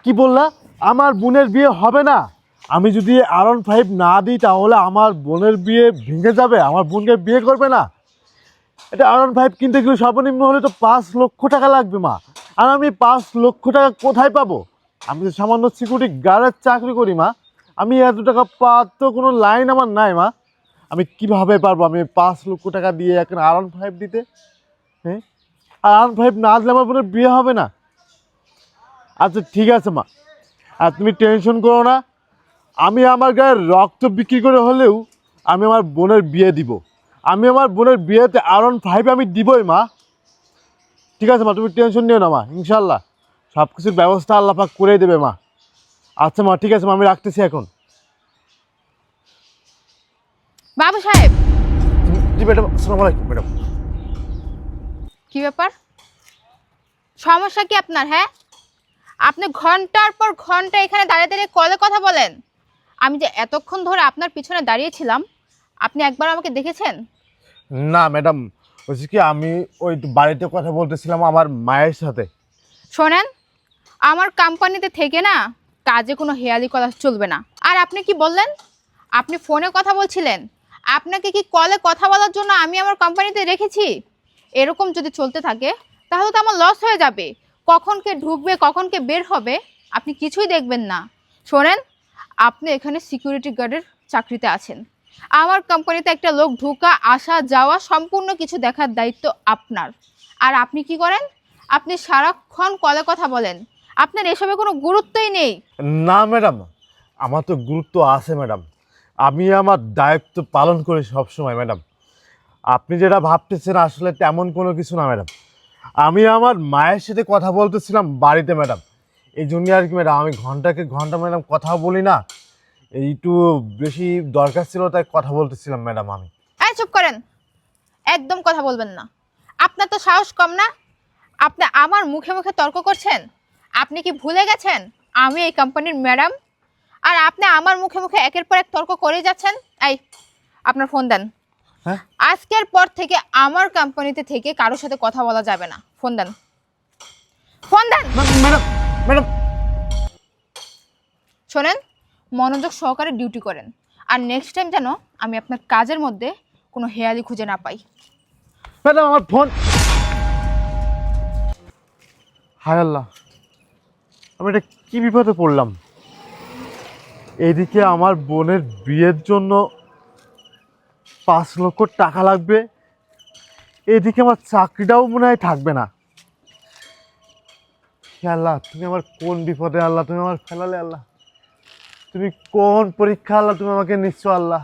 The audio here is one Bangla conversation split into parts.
কি বললা? আমার বোনের বিয়ে হবে না? আমি যদি R15 না দিই তাহলে আমার বোনের বিয়ে ভেঙে যাবে, আমার বোনকে বিয়ে করবে না। এটা R15 কিনতে গেলে সর্বনিম্ন হলে তো 5 লক্ষ টাকা লাগবে মা। আর আমি 5 লক্ষ টাকা কোথায় পাবো? আমি তো সামান্য সিকিউরিটি গার্ডের চাকরি করি মা। আমি এত টাকা পাওয়ার তো কোনো লাইন আমার নাই মা। আমি কিভাবে পারবো আমি 5 লক্ষ টাকা দিয়ে এখন R15 দিতে? হ্যাঁ, R15 না দিলে আমার বোনের বিয়ে হবে না। আচ্ছা ঠিক আছে মা, আর তুমি টেনশন করো না। আমি আমার গায়ের রক্ত বিক্রি করে হলেও আমি আমার বোনের বিয়ে দিব। আমি আমার বোনের বিয়েতে R15 আমি দিবই মা। ঠিক আছে মা, তুমি টেনশন নিও না মা, ইনশাল্লাহ সব কিছুর ব্যবস্থা আল্লাহ পাক করেই দেবে মা। আচ্ছা মা, ঠিক আছে মা, আমি রাখতেছি এখন। বাবু সাহেব, জি ম্যাডাম, আসসালামু আলাইকুম ম্যাডাম। কি ব্যাপার? সমস্যা কি আপনার? হ্যাঁ, আপনি ঘন্টার পর ঘন্টা এখানে দাঁড়িয়ে দাঁড়িয়ে কলে কথা বলেন। আমি যে এতক্ষণ ধরে আপনার পিছনে দাঁড়িয়েছিলাম, আপনি একবার আমাকে দেখেছেন? না ম্যাডাম, বলছি কি আমি ওই বাড়িতে কথা বলতেছিলাম আমার মায়ের সাথে। শোনেন, আমার কোম্পানিতে থেকে না কাজে কোনো হেয়ালি করা চলবে না। আর আপনি কি বললেন? আপনি ফোনে কথা বলছিলেন। আপনাকে কি কলে কথা বলার জন্য আমি আমার কোম্পানিতে রেখেছি? এরকম যদি চলতে থাকে তাহলে তো আমার লস হয়ে যাবে। কখন কে ঢুকবে, কখন কে বের হবে, আপনি কিছুই দেখবেন না। শোনেন, আপনি এখানে সিকিউরিটি গার্ডের চাকরিতে আছেন। আমার কোম্পানিতে একটা লোক ঢোকা আসা যাওয়া সম্পূর্ণ কিছু দেখার দায়িত্ব আপনার। আর আপনি কি করেন? আপনি সারাক্ষণ কলে কথা বলেন। আপনার এসবে কোনো গুরুত্বই নেই। না ম্যাডাম, আমার তো গুরুত্ব আছে ম্যাডাম। আমি আমার দায়িত্ব পালন করি সবসময় ম্যাডাম। আপনি যেটা ভাবতেছেন আসলে তেমন কোনো কিছু না ম্যাডাম। আমি আমার মায়ের সাথে কথা বলতেছিলাম বাড়িতে ম্যাডাম। এই জন্য আর কি ম্যাডাম, আমি ঘন্টাকে ঘন্টা ম্যাডাম কথা বলি না। একটু বেশি দরকার ছিল তাই কথা বলতেছিলাম ম্যাডাম আমি। এই চুপ করেন, একদম কথা বলবেন না। আপনার তো সাহস কম না? আপনি আমার মুখে মুখে তর্ক করছেন। আপনি কি ভুলে গেছেন আমি এই কোম্পানির ম্যাডাম? আর আপনি আমার মুখে মুখে একের পর এক তর্ক করেই যাচ্ছেন। এই, আপনার ফোন দেন। হ্যাঁ আজকের পর থেকে আমার কোম্পানিতে থেকে কারোর সাথে কথা বলা যাবে না। ফোন দেন, ফোন দেন। ম্যাডাম, ম্যাডাম শোনেন, মনোযোগ সহকারে ডিউটি করেন। আর নেক্সট টাইম যেন আমি আপনার কাজের মধ্যে কোনো হেয়ালি খুঁজে না পাই। ম্যাডাম আমার ফোন। হায় আল্লাহ, আমি এটা কি বিপদে পড়লাম। এইদিকে আমার বোনের বিয়ের জন্য 5 লক্ষ টাকা লাগবে, এদিকে আমার চাকরিটাও মনে হয় থাকবে না। হে আল্লাহ, তুমি আমার কোন বিপদে আল্লাহ তুমি আমার ফেলালে আল্লাহ। তুমি কোন পরীক্ষা আল্লাহ তুমি আমাকে নিচ্ছ আল্লাহ।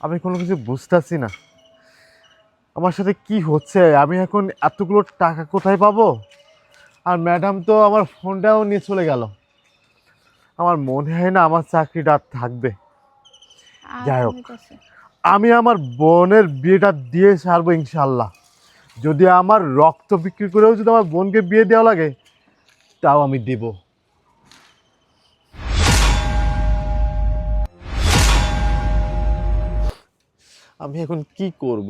আমি কোনো কিছু বুঝতেছি না আমার সাথে কি হচ্ছে। আমি এখন এতগুলো টাকা কোথায় পাবো? আর ম্যাডাম তো আমার ফোনটাও নিয়ে চলে গেল। আমার মনে হয় না আমার চাকরিটা আর থাকবে। যাই হোক, আমি আমার বোনের বিয়েটা দিয়ে ছাড়বো ইনশাল্লাহ। যদি আমার রক্ত বিক্রি করেও যদি আমার বোনকে বিয়ে দেওয়া লাগে তাও আমি দেব। আমি এখন কি করব?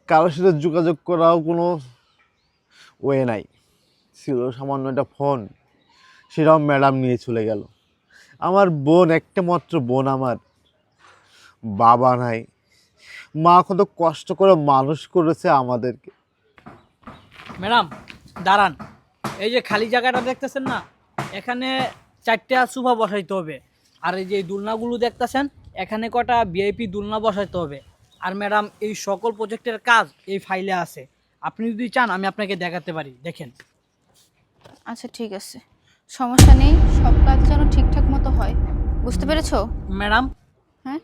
কারোর সাথে যোগাযোগ করাও কোনো ওয়ে নাই। ছিল সামান্য একটা ফোন, সেটাও ম্যাডাম নিয়ে চলে গেল। আমার বোন, একটা মাত্র বোন আমার, বাবা নাই। মা কত কষ্ট করে মানুষ করেছে আমাদেরকে। ম্যাডাম দাঁড়ান, এই যে খালি জায়গাটা দেখতেছেন না, এখানে 4টা সোফা বসাইতে হবে। আর এই যে দোলনাগুলো দেখতেছেন, এখানে কটা ভিআইপি দোলনা বসাইতে হবে। আর ম্যাডাম এই সকল প্রজেক্টের কাজ এই ফাইলে আছে। আপনি যদি চান আমি আপনাকে দেখাতে পারি, দেখেন। আচ্ছা ঠিক আছে, সমস্যা নেই। সব কাজ যেন ঠিকঠাক মতো হয়, বুঝতে পেরেছো? ম্যাডাম হ্যাঁ,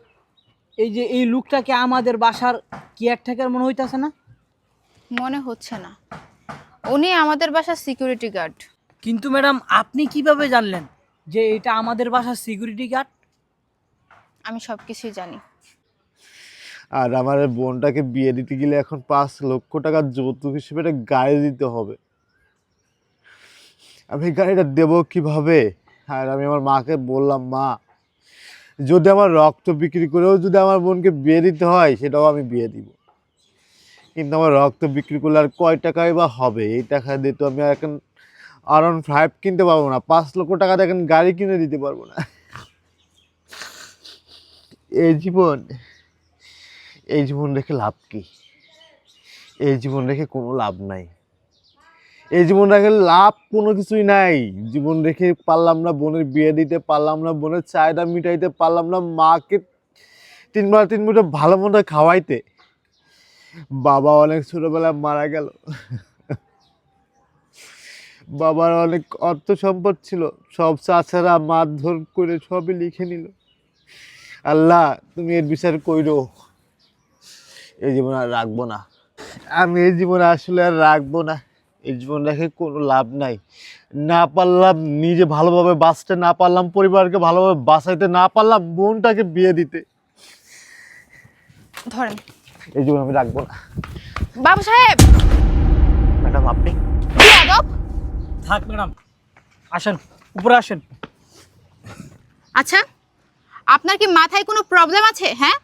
এই যে এই লুকটাকে আমাদের বাসার কেয়ারটেকার মনে হইতাছে না? মনে হচ্ছে না। উনি আমাদের বাসার সিকিউরিটি গার্ড। কিন্তু ম্যাডাম আপনি কিভাবে জানলেন যে এটা আমাদের বাসার সিকিউরিটি গার্ড? আমি সব কিছুই জানি। আর আমার এই বোনটাকে বিয়ে দিতে গেলে এখন 5 লক্ষ টাকা যৌতুক হিসেবে একটা গাড়ি দিতে হবে। আমি এই গাড়িটা দেবো কিভাবে? আর আমি আমার মাকে বললাম, মা যদি আমার রক্ত বিক্রি করেও যদি আমার বোনকে বিয়ে দিতে হয় সেটাও আমি বিয়ে দিব। কিন্তু আমার রক্ত বিক্রি করলে আর কয় টাকাই বা হবে? এই টাকা দিয়ে তো আমি এখন R15 কিনতে পারবো না, 5 লক্ষ টাকা দেখেন গাড়ি কিনে দিতে পারবো না। এই জীবন, এই জীবন রেখে লাভ কি? এই জীবন রেখে কোনো লাভ নাই। এই জীবন রেখে লাভ কোনো কিছুই নাই। জীবন রেখে পারলাম না বোনের বিয়ে দিতে, পারলাম না বোনের চাহিদা মিটাইতে, পারলাম না মাকে 3 মুঠো ভালো মন্দ খাওয়াইতে। বাবা অনেক ছোটবেলায় মারা গেল। বাবার অনেক অর্থ সম্পদ ছিল, সব চাচারা মারধর করে সবই লিখে নিল। আল্লাহ তুমি এর বিচার কইরো। এই জীবন আর রাখবো না, আমি এই জীবনে আসলে আর রাখবো না। এই জীবন রেখে কোনো লাভ নাই। না পারলাম নিজে ভালোভাবে বাঁচতে, না পারলাম পরিবারকে ভালোভাবে বাঁচাইতে, না পারলাম বোনটাকে বিয়ে দিতে। ধরেন। এই জীবন আমি রাখবো না। বাবু সাহেব। ম্যাডাম আপনি বেয়াদব। থাক ম্যাডাম, আসেন উপরে আসেন। আচ্ছা, আপনার কি মাথায় কোনো প্রবলেম আছে? হ্যাঁ,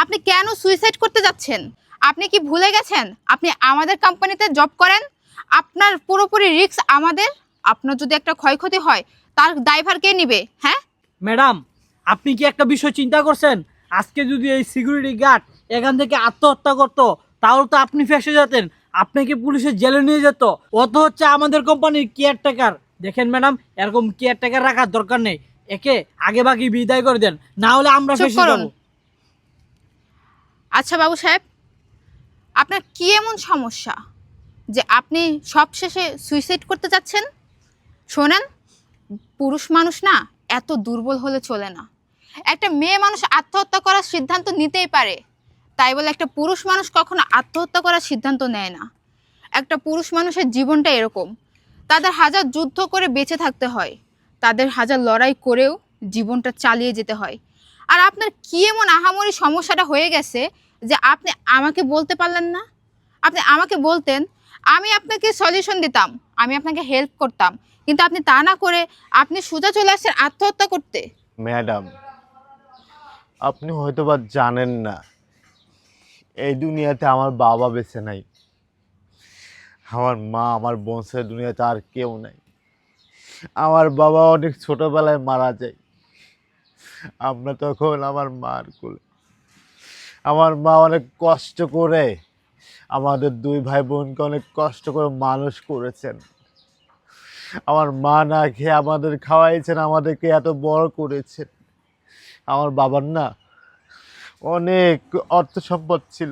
আপনি কেন সুইসাইড করতে যাচ্ছেন? আপনি কি ভুলে গেছেন আপনি আমাদের কোম্পানিতে জব করেন? আপনার পুরোপুরি রিস্ক আমাদের। আপনার যদি একটা ক্ষয়ক্ষতি হয় তার দায়ভার কে নেবে? হ্যাঁ ম্যাডাম, আপনি কি একটা বিষয় চিন্তা করছেন? আজকে যদি এই সিকিউরিটি গার্ড এখান থেকে আত্মহত্যা করতো তাহলে তো আপনি ফেঁসে যেতেন, আপনাকে পুলিশের জেলে নিয়ে যেত। ও তো হচ্ছে আমাদের কোম্পানির কেয়ারটেকার। দেখেন ম্যাডাম, এরকম কেয়ারটেকার রাখার দরকার নেই। একে আগে বাকি বিদায় করে দেন, না হলে আমরা চুপ ফেঁসে করুন। যাব। আচ্ছা বাবু সাহেব, আপনার কি এমন সমস্যা যে আপনি সবশেষে সুইসাইড করতে যাচ্ছেন? শোনেন, পুরুষ মানুষ না এত দুর্বল হলে চলে না। একটা মেয়ে মানুষ আত্মহত্যা করার সিদ্ধান্ত নিতেই পারে, তাই বলে একটা পুরুষ মানুষ কখনো আত্মহত্যা করার সিদ্ধান্ত নেয় না। একটা পুরুষ মানুষের জীবনটা এরকম, তাদের হাজার যুদ্ধ করে বেঁচে থাকতে হয়, তাদের হাজার লড়াই করেও জীবনটা চালিয়ে যেতে হয়। আর আপনার কি এমন আহামরি সমস্যাটা হয়ে গেছে যে আপনি আমাকে বলতে পারলেন না? আপনি আমাকে বলতেন, আমি আপনাকে সলিউশন দিতাম, আমি আপনাকে হেল্প করতাম, কিন্তু আপনি তা না করে আপনি সোজা চলে আসছেন আত্মহত্যা করতে। ম্যাডাম আপনি হয়তো বা জানেন না, এই দুনিয়াতে আমার বাবা বেঁচে নাই, আমার মা, আমার বংশের দুনিয়াতে আর কেউ নাই। আমার বাবা অনেক ছোটবেলায় মারা যায়, আমরা তখন আমার মার কোলে। আমার মা অনেক কষ্ট করে আমাদের 2 ভাই বোনকে অনেক কষ্ট করে মানুষ করেছেন। আমার মা না খেয়ে আমাদের খাওয়াইছেন, আমাদেরকে এত বড় করেছেন। আমার বাবার না অনেক অর্থ সম্পদ ছিল।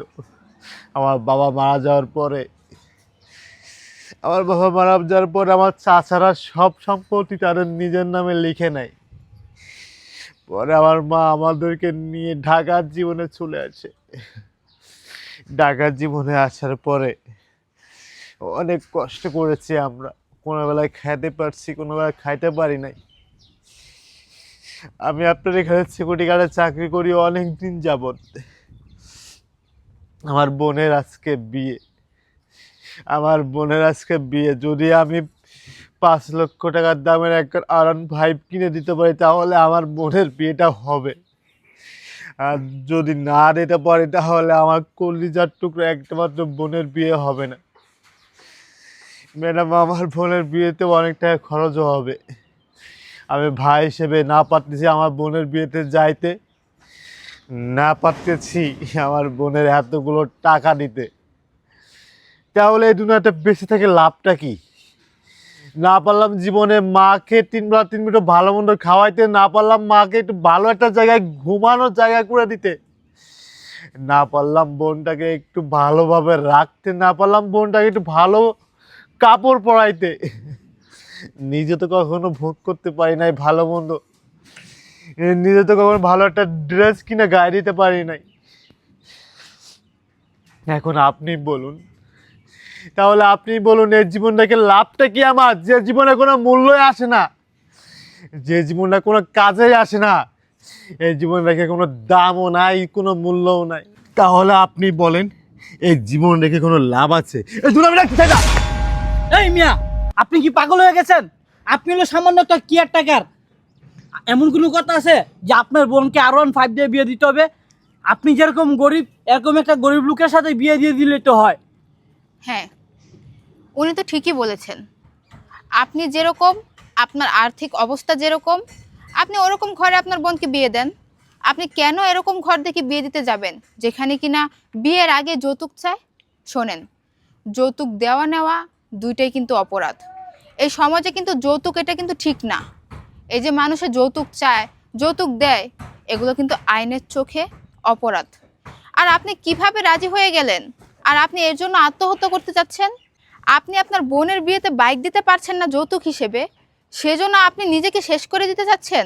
আমার বাবা মারা যাওয়ার পরে আমার চাচারা সব সম্পত্তি তাদের নিজের নামে লিখে নেয়। পরে আমার মা আমাদেরকে নিয়ে ঢাকার জীবনে চলে আসে। ঢাকার জীবনে আসার পরে অনেক কষ্ট করেছি আমরা, কোনো বেলায় খাইতে পারছি, কোনো বেলায় খাইতে পারি নাই। আমি আপনার এখানে সিকিউরিটি গার্ডে চাকরি করি অনেক দিন যাবত। আমার বোনের আজকে বিয়ে, যদি আমি 5 লক্ষ টাকার দামের একটা R15 কিনে দিতে পারি তাহলে আমার বোনের বিয়েটা হবে। আর যদি না দিতে পারি তাহলে আমার কলিজার টুকরো একটা মাত্র বোনের বিয়ে হবে না। ম্যাডাম আমার বোনের বিয়েতে অনেক টাকা খরচও হবে। আমি ভাই হিসেবে না পারতেছি আমার বোনের বিয়েতে যাইতে, না পারতেছি আমার বোনের এতগুলো টাকা দিতে। তাহলে এই দুনিয়াতে বেঁচে থেকে লাভটা কি? না পারলাম জীবনে মাকে 3 মুঠো ভালো মন্দ খাওয়াইতে, না পারলাম মাকে একটু ভালো একটা জায়গায় ঘুমানোর জায়গা করে দিতে, না পারলাম বোনটাকে একটু ভালোভাবে রাখতে, না পারলাম বোনটাকে একটু ভালো কাপড় পরাইতে। নিজে তো কখনো ভোগ করতে পারি নাই ভালো মন্দ, নিজে তো কখনো ভালো একটা ড্রেস কিনে গায়ে দিতে পারি নাই। এখন আপনি বলুন, তাহলে আপনি বলুন এই জীবনটাকে লাভটা কি আমার, যে জীবনে কোনো মূল্যই আসে না, যে জীবনটা কোনো কাজেই আসে না, এই জীবনটাকে কোনো দামও নাই, কোনো মূল্যও নাই। তাহলে আপনি বলেন এই জীবন রেখে কোনো লাভ আছে? এই দুটো আমি রাখতে চাই না। এই মিয়া, আপনি কি পাগল হয়ে গেছেন? আপনি হলো সামান্য একটা কেয়ারটেকার। এমন কোনো কথা আছে যে আপনার বোনকে R15 দিয়ে বিয়ে দিতে হবে? আপনি যেরকম গরিব, এরকম একটা গরিব লোকের সাথে বিয়ে দিয়ে দিলে তো হয়। হ্যাঁ, উনি তো ঠিকই বলেছেন। আপনি যেরকম, আপনার আর্থিক অবস্থা যেরকম, আপনি ওরকম ঘরে আপনার বোনকে বিয়ে দেন। আপনি কেন এরকম ঘর দেখে বিয়ে দিতে যাবেন যেখানে কিনা বিয়ের আগে যৌতুক চায়? শোনেন, যৌতুক দেওয়া নেওয়া দুইটাই কিন্তু অপরাধ। এই সমাজে কিন্তু যৌতুক এটা কিন্তু ঠিক না। এই যে মানুষে যৌতুক চায়, যৌতুক দেয়, এগুলো কিন্তু আইনের চোখে অপরাধ। আর আপনি কিভাবে রাজি হয়ে গেলেন? আর আপনি এর জন্য আত্মহত্যা করতে চাচ্ছেন? আপনি আপনার বোনের বিয়েতে বাইক দিতে পারছেন না যৌতুক হিসেবে, সেজন্য আপনি নিজেকে শেষ করে দিতে চাচ্ছেন?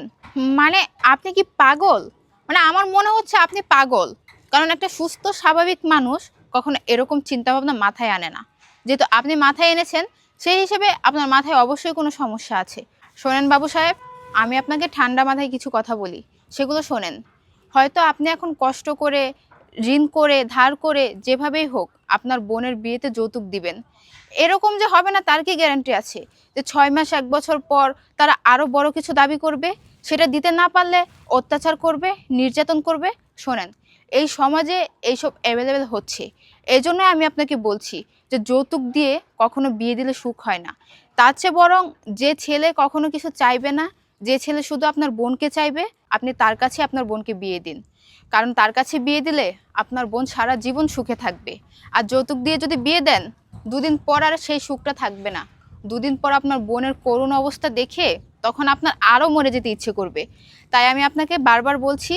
মানে আপনি কি পাগল? মানে আমার মনে হচ্ছে আপনি পাগল। কারণ একটা সুস্থ স্বাভাবিক মানুষ কখনো এরকম চিন্তাভাবনা মাথায় আনে না। যেহেতু আপনি মাথায় এনেছেন, সেই হিসেবে আপনার মাথায় অবশ্যই কোনো সমস্যা আছে। শোনেন বাবু সাহেব, আমি আপনাকে ঠান্ডা মাথায় কিছু কথা বলি, সেগুলো শোনেন। হয়তো আপনি এখন কষ্ট করে, ঋণ করে, ধার করে, যেভাবেই হোক আপনার বোনের বিয়েতে যৌতুক দিবেন। এরকম যে হবে না তার কি গ্যারান্টি আছে যে 6 মাস 1 বছর পর তারা আরও বড় কিছু দাবি করবে, সেটা দিতে না পারলে অত্যাচার করবে, নির্যাতন করবে? শোনেন, এই সমাজে এইসব অ্যাভেলেবেল হচ্ছে। এই জন্য আমি আপনাকে বলছি যে যৌতুক দিয়ে কখনো বিয়ে দিলে সুখ হয় না। তার চেয়ে বরং যে ছেলে কখনো কিছু চাইবে না, যে ছেলে শুধু আপনার বোনকে চাইবে, আপনি তার কাছে আপনার বোনকে বিয়ে দিন। কারণ তার কাছে বিয়ে দিলে আপনার বোন সারা জীবন সুখে থাকবে। আর যৌতুক দিয়ে যদি বিয়ে দেন, দুদিন পর আর সেই সুখটা থাকবে না। দুদিন পর আপনার বোনের করুণ অবস্থা দেখে তখন আপনার আরও মরে যেতে ইচ্ছে করবে। তাই আমি আপনাকে বারবার বলছি,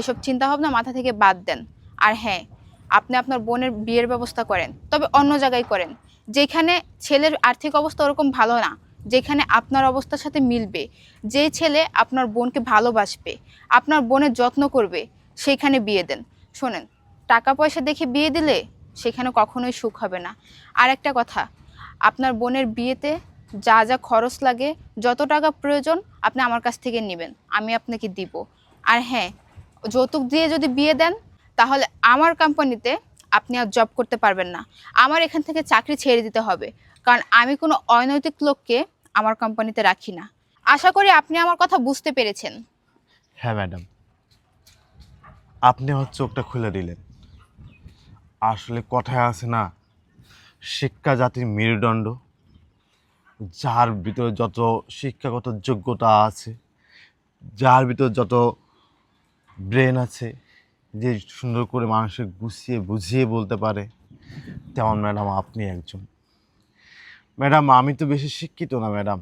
এসব চিন্তাভাবনা মাথা থেকে বাদ দেন। আর হ্যাঁ, আপনি আপনার বোনের বিয়ের ব্যবস্থা করেন, তবে অন্য জায়গায় করেন, যেখানে ছেলের আর্থিক অবস্থা ওরকম ভালো না, যেখানে আপনার অবস্থার সাথে মিলবে, যে ছেলে আপনার বোনকে ভালোবাসবে, আপনার বোনের যত্ন করবে, সেইখানে বিয়ে দেন। শোনেন, টাকা পয়সা দেখে বিয়ে দিলে সেখানে কখনোই সুখ হবে না। আর একটা কথা, আপনার বোনের বিয়েতে যা যা খরচ লাগে, যত টাকা প্রয়োজন আপনি আমার কাছ থেকে নেবেন, আমি আপনাকে দিব। আর হ্যাঁ, যৌতুক দিয়ে যদি বিয়ে দেন, তাহলে আমার কোম্পানিতে আপনি আর জব করতে পারবেন না। আমার এখান থেকে চাকরি ছেড়ে দিতে হবে, কারণ আমি কোনো অনৈতিক লোককে আমার কোম্পানিতে রাখি না। আশা করি আপনি আমার কথা বুঝতে পেরেছেন। হ্যাঁ ম্যাডাম, আপনি আমার চোখটা খুলে দিলেন। আসলে কথায় আছে না, শিক্ষা জাতির মেরুদণ্ড। যার ভিতরে যত শিক্ষাগত যোগ্যতা আছে, যার ভিতরে যত ব্রেন আছে, যে সুন্দর করে মানুষকে গুছিয়ে বুঝিয়ে বলতে পারে, তেমন ম্যাডাম আপনি একজন। ম্যাডাম আমি তো বেশি শিক্ষিত না ম্যাডাম,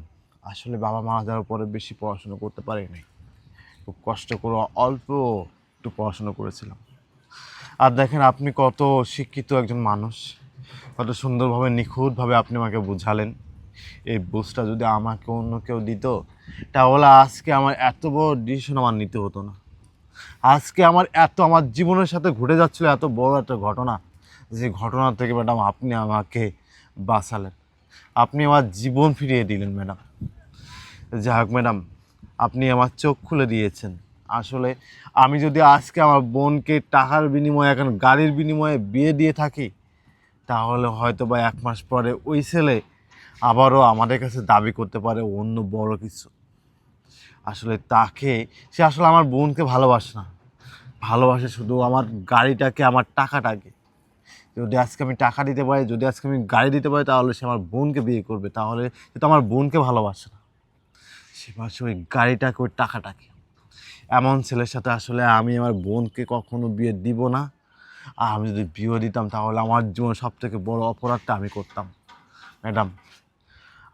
আসলে বাবা মারা যাওয়ার পরে বেশি পড়াশোনা করতে পারি নাই। খুব কষ্ট করে অল্প একটু পড়াশোনা করেছিলাম। আর দেখেন আপনি কত শিক্ষিত একজন মানুষ, কত সুন্দরভাবে নিখুঁতভাবে আপনি আমাকে বুঝালেন। এই বুঝটা যদি আমাকে অন্য কেউ দিত, তাহলে আজকে আমার এত বড় ডিসিশন আমার নিতে হতো না। আজকে আমার জীবনের সাথে ঘটে যাচ্ছিল এত বড় একটা ঘটনা, যে ঘটনা থেকে ম্যাডাম আপনি আমাকে বাঁচালেন, আপনি আমার জীবন ফিরিয়ে দিলেন ম্যাডাম। যাই হোক ম্যাডাম, আপনি আমার চোখ খুলে দিয়েছেন। আসলে আমি যদি আজকে আমার বোনকে টাকার বিনিময়ে, এখন গাড়ির বিনিময়ে বিয়ে দিয়ে থাকি, তাহলে হয়তো বা 1 মাস পরে ওই ছেলে আবারও আমাদের কাছে দাবি করতে পারে অন্য বড় কিছু। আসলে সে আসলে আমার বোনকে ভালোবাসে না, ভালোবাসে শুধু আমার গাড়িটাকে, আমার টাকাটাকে। যদি আজকে আমি টাকা দিতে পারি, যদি আজকে আমি গাড়ি দিতে পারি, তাহলে সে আমার বোনকে বিয়ে করবে। তাহলে সে তো আমার বোনকে ভালোবাসে না, সে ভালোবাসে ওই গাড়িটাকে, ওই টাকাটাকে। এমন ছেলের সাথে আসলে আমি আমার বোনকে কখনো বিয়ে দিব না। আর আমি যদি বিয়ে দিতাম, তাহলে আমার জীবন সবথেকে বড় অপরাধটা আমি করতাম। ম্যাডাম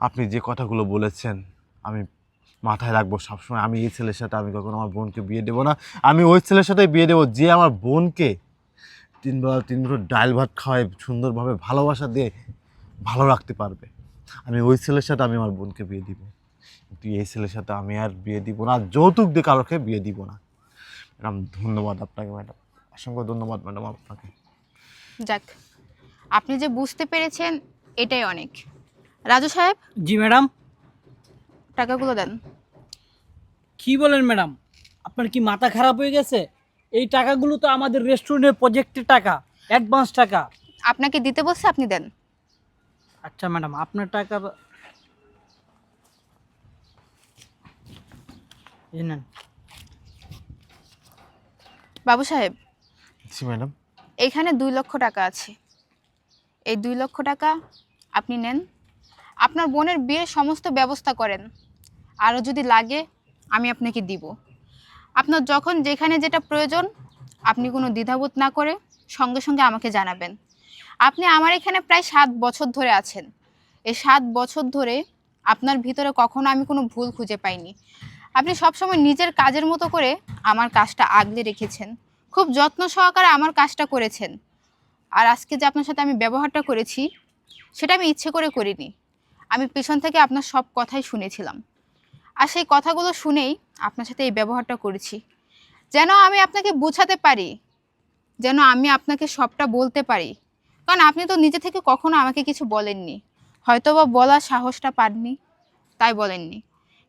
আপনি যে কথাগুলো বলেছেন আমি মাথায় রাখবো সবসময়। আমি এই ছেলের সাথে আমি কখনো আমার বোনকে বিয়ে দেবো না। আমি ওই ছেলের সাথে বিয়ে দেবো যে আমার বোনকে 3 বেলা 3 মুঠো ডাল ভাত খাওয়ায় সুন্দরভাবে ভালোবাসা দিয়ে ভালো রাখতে পারবে। আমি ওই ছেলের সাথে আমি আমার বোনকে বিয়ে দিব, কিন্তু এই ছেলের সাথে আমি আর বিয়ে দিব না, যৌতুক দিয়ে কারোকে বিয়ে দিব না। ম্যাডাম ধন্যবাদ আপনাকে ম্যাডাম, অসংখ্য ধন্যবাদ ম্যাডাম আপনাকে। যাক, আপনি যে বুঝতে পেরেছেন এটাই অনেক। রাজু সাহেব, জি ম্যাডাম। টাকাগুলো দেন। কি বলেন ম্যাডাম, আপনার কি মাথা খারাপ হয়ে গেছে? এই টাকাগুলো তো আমাদের রেস্টুরেন্টের প্রজেক্টের টাকা, অ্যাডভান্স টাকা। আপনাকে দিতে বলছে, আপনি দেন। আচ্ছা ম্যাডাম, আপনার টাকা এই নেন। বাবু সাহেব, জি ম্যাডাম। এখানে 2 লক্ষ টাকা আছে। এই 2 লক্ষ টাকা আপনি নেন। আপনার বোনের বিয়ের সমস্ত ব্যবস্থা করেন। আরও যদি লাগে আমি আপনাকে দিব। আপনার যখন যেখানে যেটা প্রয়োজন আপনি কোনো দ্বিধাবোধ না করে সঙ্গে সঙ্গে আমাকে জানাবেন। আপনি আমার এখানে প্রায় 7 বছর ধরে আছেন। এই 7 বছর ধরে আপনার ভিতরে কখনো আমি কোনো ভুল খুঁজে পাইনি। আপনি সবসময় নিজের কাজের মতো করে আমার কাজটা আগলে রেখেছেন, খুব যত্ন সহকারে আমার কাজটা করেছেন। আর আজকে যে আপনার সাথে আমি ব্যবহারটা করেছি সেটা আমি ইচ্ছে করে করিনি। আমি পেছন থেকে আপনার সব কথাই শুনেছিলাম, আর সেই কথাগুলো শুনেই আপনার সাথে এই ব্যবহারটা করেছি, যেন আমি আপনাকে বোঝাতে পারি, যেন আমি আপনাকে সবটা বলতে পারি। কারণ আপনি তো নিজে থেকে কখনো আমাকে কিছু বলেননি, হয়তোবা বলার সাহসটা পাননি তাই বলেননি।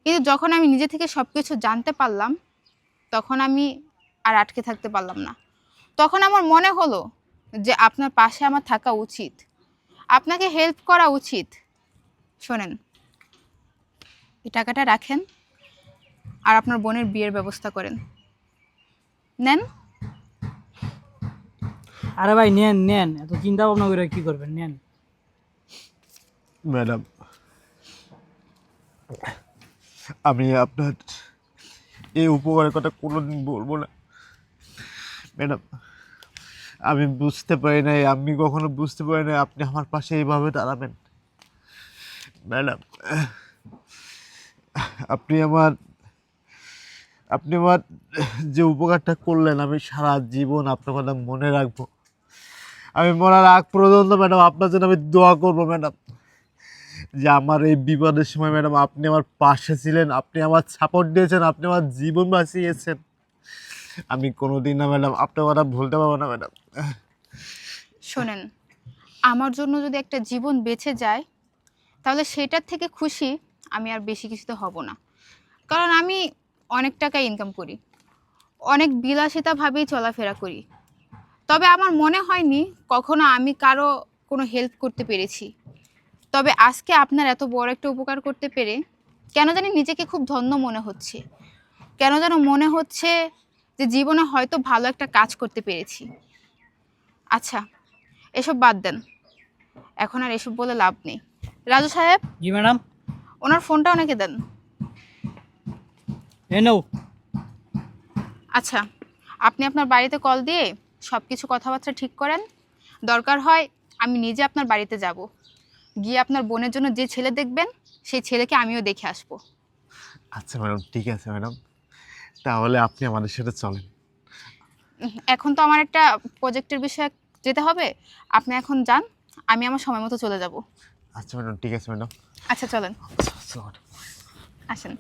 কিন্তু যখন আমি নিজে থেকে সব কিছু জানতে পারলাম তখন আমি আর আটকে থাকতে পারলাম না। তখন আমার মনে হলো যে আপনার পাশে আমার থাকা উচিত, আপনাকে হেল্প করা উচিত। শোনেন, এই টাকাটা রাখেন আর আপনার বোনের বিয়ের ব্যবস্থা করেন। নেন। আরে ভাই নেন নেন, এত চিন্তা ভাবনা করে কি করবেন, নেন। ম্যাডাম, আমি আপনার এই উপকারের কথা কোনোদিন বলবো না ম্যাডাম। আমি বুঝতে পারি নাই, আমি কখনো বুঝতে পারি নাই আপনি আমার পাশে এইভাবে দাঁড়াবেন ম্যাডাম। আপনি আমার যে উপকারটা করলেন আমি সারা জীবন আপনার কথা মনে রাখবো। আমি মরার আগ পর্যন্ত ম্যাডাম আপনার জন্য আমি দোয়া করবো ম্যাডাম, যে আমার এই বিপদের সময় ম্যাডাম আপনি আমার পাশে ছিলেন, আপনি আমার সাপোর্ট দিয়েছেন, আপনি আমার জীবন বাঁচিয়েছেন। আমি কোনোদিন না ম্যাডাম আপনার কথা ভুলতে পারবো না ম্যাডাম। শোনেন, আমার জন্য যদি একটা জীবন বেঁচে যায় তাহলে সেটার থেকে খুশি আমি আর বেশি কিছুতে হব না। কারণ আমি অনেক টাকা ইনকাম করি, অনেক বিলাসিতাভাবেই চলাফেরা করি, তবে আমার মনে হয়নি কখনো আমি কারো কোনো হেল্প করতে পেরেছি। তবে আজকে আপনার এত বড় একটা উপকার করতে পেরে কেন জানি নিজেকে খুব ধন্য মনে হচ্ছে। কেন যেন মনে হচ্ছে যে জীবনে হয়তো ভালো একটা কাজ করতে পেরেছি। আচ্ছা, এসব বাদ দেন, এখন আর এসব বলে লাভ নেই। রাজু সাহেব, জি ম্যাডাম। ওনার ফোনটা ওনাকে দেন। এ নাও। আচ্ছা, আপনি আপনার বাড়িতে কল দিয়ে সব কিছু কথাবার্তা ঠিক করেন। দরকার হয় আমি নিজে আপনার বাড়িতে যাব, গিয়ে আপনার বোনের জন্য যে ছেলে দেখবেন সেই ছেলেকে আমিও দেখে আসব। আচ্ছা ম্যাডাম, ঠিক আছে ম্যাডাম, তাহলে আপনি আমাদের সাথে চলেন। এখন তো আমার একটা প্রজেক্টের বিষয়ে যেতে হবে, আপনি এখন যান, আমি আমার সময় মতো চলে যাব। আচ্ছা ম্যাডাম, ঠিক আছে ম্যাডাম। আচ্ছা চলেন, আচ্ছা, আসেন।